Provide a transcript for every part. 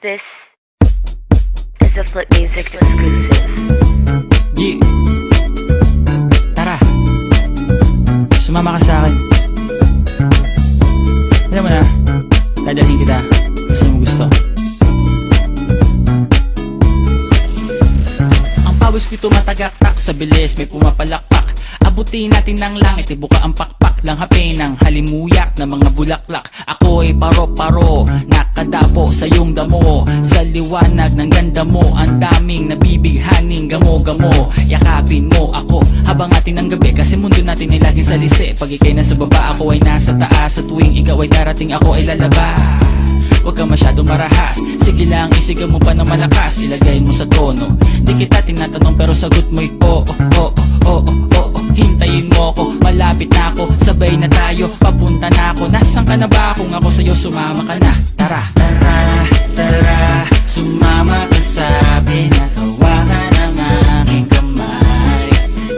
This is a Flip Music exclusive. Yeah. Tara, sumama ka sa akin. Alam mo na, dadalhin kita kasi mo gusto. Ang pawis ko'y tumatagaktak sa bilis, may pumapalakpak. Abutin natin ng langit, ibuka ang pakpak lang hapin ng halimuyak na mga bulaklak. Ako'y paro-paro, nakadapo sa iyong damo. Sa liwanag ng ganda mo, ang daming nabibighaning gamo-gamo. Yakapin mo ako habang atin ng gabi, kasi mundo natin ay laging salisi. Pag ika'y nasa baba, ako ay nasa taas. Sa tuwing ikaw ay darating, ako ay lalabas. Huwag ka masyadong marahas, sige lang isigaw mo pa ng malakas. Ilagay mo sa tono, di kita tinatanong pero sagot mo'y oo, oo, oo, oo. Hintayin mo ako, malapit na ako, sabay na tayo, papunta na ako. Nasaan ka na ba? Kung ako sa'yo, sumama ka na. Tara, tara, tara, sumama ka sa akin at hawakan ang aking kamay.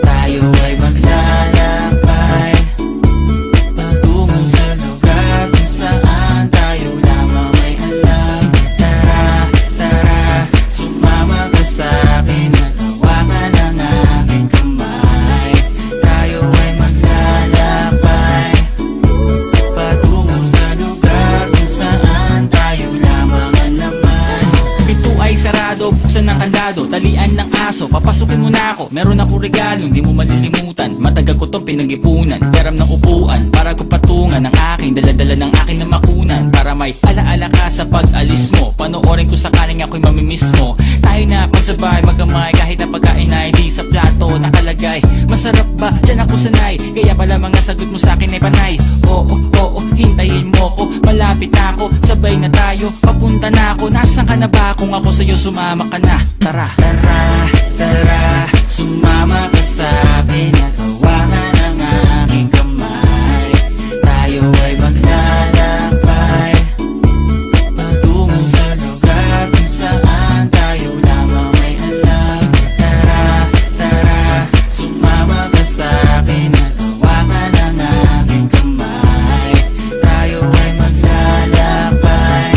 Tayo ay maglalakbay patungo sa lugar kung saan tayo lamang may alam. Tara, tara, sumama ka sa akin at hawakan ang aking kamay. Tayo ay maglalakbay patungo sa lugar kung saan tayo lamang ang laman. Pinto ay sarado, buksan ng kandado, talian ng aso, papasukin mo na ako. Meron ako regalo, hindi mo malilimutan. Matagal ko tong pinag-ipunan, peram ng upuan para ko patungan ang aking daladala ng aking na makunan. Para may alaala ka sa pag-alis mo, panoorin ko sakaling ako'y mamimiss mo. Tayo na pagsabay, magkamay, kahit na pagkain ay di sa plato nakalagay. Masarap ba? Diyan ako sanay, kaya pala mga sagot mo sa akin ay panay. Oo, oo, hintayin mo ko, malapit na ako, sabay na tayo, papunta na ako. Nasaan ka na ba? Kung ako sa'yo, sumama ka na. Tara, tara, tara, sumama ka sa akin at hawakan ang aking kamay. Tayo ay maglalakbay patungo sa lugar kung saan tayo lamang may alam. Tara, tara, sumama ka sa akin at hawakan ang aking kamay. Tayo ay maglalakbay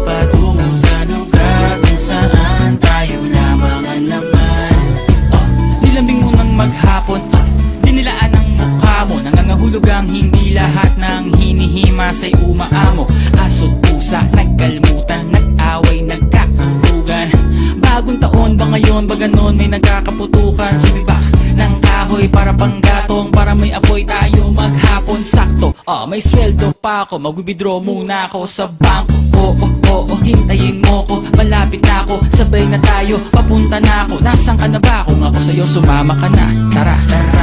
patungo sa lugar kung saan tayo lamang ang laman. Nilambing mo ng maghapon, dinilaan ang mukha mo. Nangangahulog ang hindi lahat ng hinihima sa'y umaamo. Aso't pusa, nagkalmutan, nag-away, nagkakarugan. Bagong taon ba ngayon, ba ganon may nagkakaputukan? Sumibak ng kahoy para panggatong, para may apoy tayo maghapon. Sakto, may sweldo pa ako, mag-withdraw muna ako sa bangko. Oo, oo, hintayin mo ko, malapit na ako, sabay na tayo, papunta na ako. Nasaan ka na ba? Kung ako sa'yo, sumama ka na. Tara, tara,